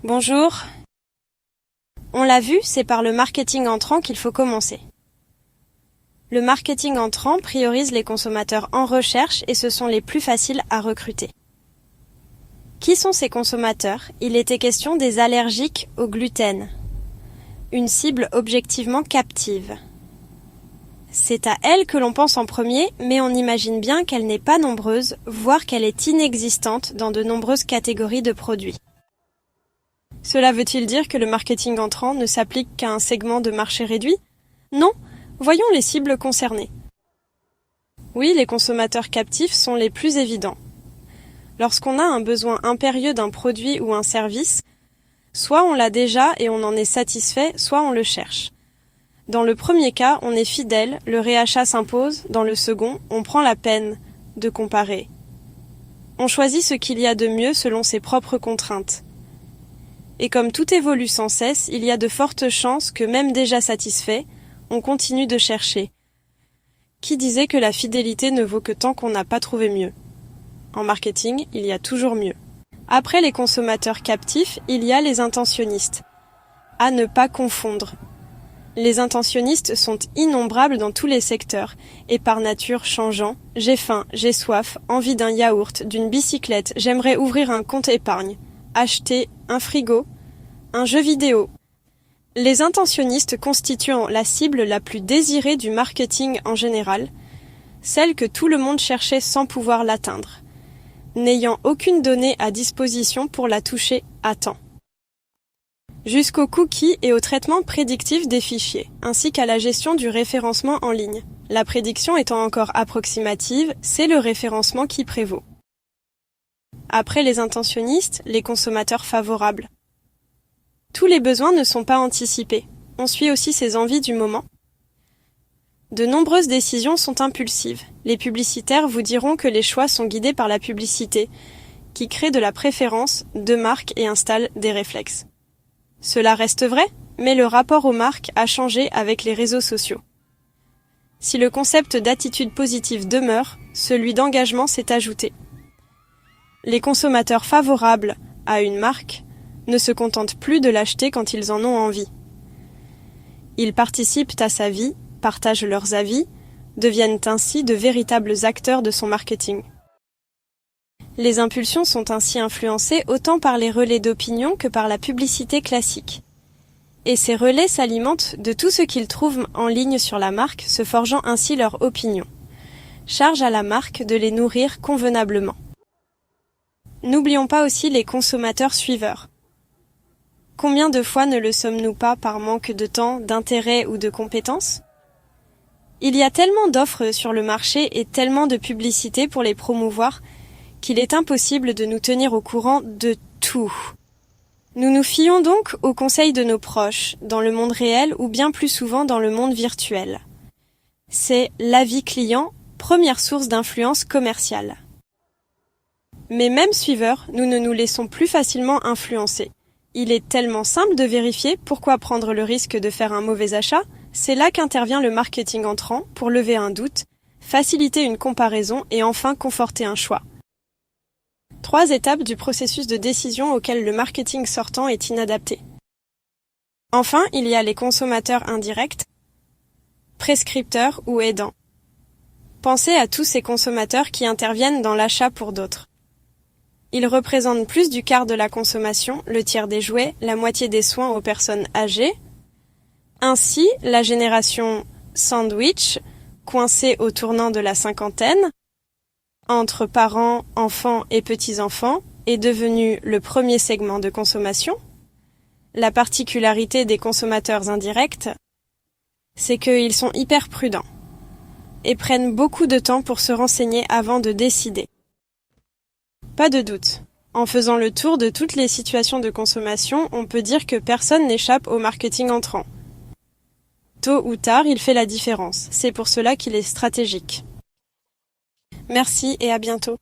Bonjour. On l'a vu, c'est par le marketing entrant qu'il faut commencer. Le marketing entrant priorise les consommateurs en recherche et ce sont les plus faciles à recruter. Qui sont ces consommateurs? Il était question des allergiques au gluten. Une cible objectivement captive. C'est à elle que l'on pense en premier, mais on imagine bien qu'elle n'est pas nombreuse, voire qu'elle est inexistante dans de nombreuses catégories de produits. Cela veut-il dire que le marketing entrant ne s'applique qu'à un segment de marché réduit? Non, voyons les cibles concernées. Oui, les consommateurs captifs sont les plus évidents. Lorsqu'on a un besoin impérieux d'un produit ou un service, soit on l'a déjà et on en est satisfait, soit on le cherche. Dans le premier cas, on est fidèle, le réachat s'impose, dans le second, on prend la peine de comparer. On choisit ce qu'il y a de mieux selon ses propres contraintes. Et comme tout évolue sans cesse, il y a de fortes chances que même déjà satisfait, on continue de chercher. Qui disait que la fidélité ne vaut que tant qu'on n'a pas trouvé mieux? En marketing, il y a toujours mieux. Après les consommateurs captifs, il y a les intentionnistes. À ne pas confondre. Les intentionnistes sont innombrables dans tous les secteurs, et par nature changeants. J'ai faim, j'ai soif, envie d'un yaourt, d'une bicyclette, j'aimerais ouvrir un compte épargne, acheter un frigo, un jeu vidéo. Les intentionnistes constituant la cible la plus désirée du marketing en général, celle que tout le monde cherchait sans pouvoir l'atteindre, n'ayant aucune donnée à disposition pour la toucher à temps. Jusqu'aux cookies et au traitement prédictif des fichiers, ainsi qu'à la gestion du référencement en ligne. La prédiction étant encore approximative, c'est le référencement qui prévaut. Après les intentionnistes, les consommateurs favorables. Tous les besoins ne sont pas anticipés. On suit aussi ses envies du moment. De nombreuses décisions sont impulsives. Les publicitaires vous diront que les choix sont guidés par la publicité, qui crée de la préférence de marque et installe des réflexes. Cela reste vrai, mais le rapport aux marques a changé avec les réseaux sociaux. Si le concept d'attitude positive demeure, celui d'engagement s'est ajouté. Les consommateurs favorables à une marque ne se contentent plus de l'acheter quand ils en ont envie. Ils participent à sa vie, partagent leurs avis, deviennent ainsi de véritables acteurs de son marketing. Les impulsions sont ainsi influencées autant par les relais d'opinion que par la publicité classique. Et ces relais s'alimentent de tout ce qu'ils trouvent en ligne sur la marque, se forgeant ainsi leur opinion. Charge à la marque de les nourrir convenablement. N'oublions pas aussi les consommateurs suiveurs. Combien de fois ne le sommes-nous pas par manque de temps, d'intérêt ou de compétences? Il y a tellement d'offres sur le marché et tellement de publicité pour les promouvoir qu'il est impossible de nous tenir au courant de tout. Nous nous fions donc aux conseils de nos proches, dans le monde réel ou bien plus souvent dans le monde virtuel. C'est l'avis client, première source d'influence commerciale. Mais même suiveurs, nous ne nous laissons plus facilement influencer. Il est tellement simple de vérifier, pourquoi prendre le risque de faire un mauvais achat? C'est là qu'intervient le marketing entrant pour lever un doute, faciliter une comparaison et enfin conforter un choix. 3 étapes du processus de décision auquel le marketing sortant est inadapté. Enfin, il y a les consommateurs indirects, prescripteurs ou aidants. Pensez à tous ces consommateurs qui interviennent dans l'achat pour d'autres. Ils représentent plus du quart de la consommation, le tiers des jouets, la moitié des soins aux personnes âgées. Ainsi, la génération sandwich, coincée au tournant de la cinquantaine, entre parents, enfants et petits-enfants, est devenue le premier segment de consommation. La particularité des consommateurs indirects, c'est qu'ils sont hyper prudents et prennent beaucoup de temps pour se renseigner avant de décider. Pas de doute. En faisant le tour de toutes les situations de consommation, on peut dire que personne n'échappe au marketing entrant. Tôt ou tard, il fait la différence. C'est pour cela qu'il est stratégique. Merci et à bientôt.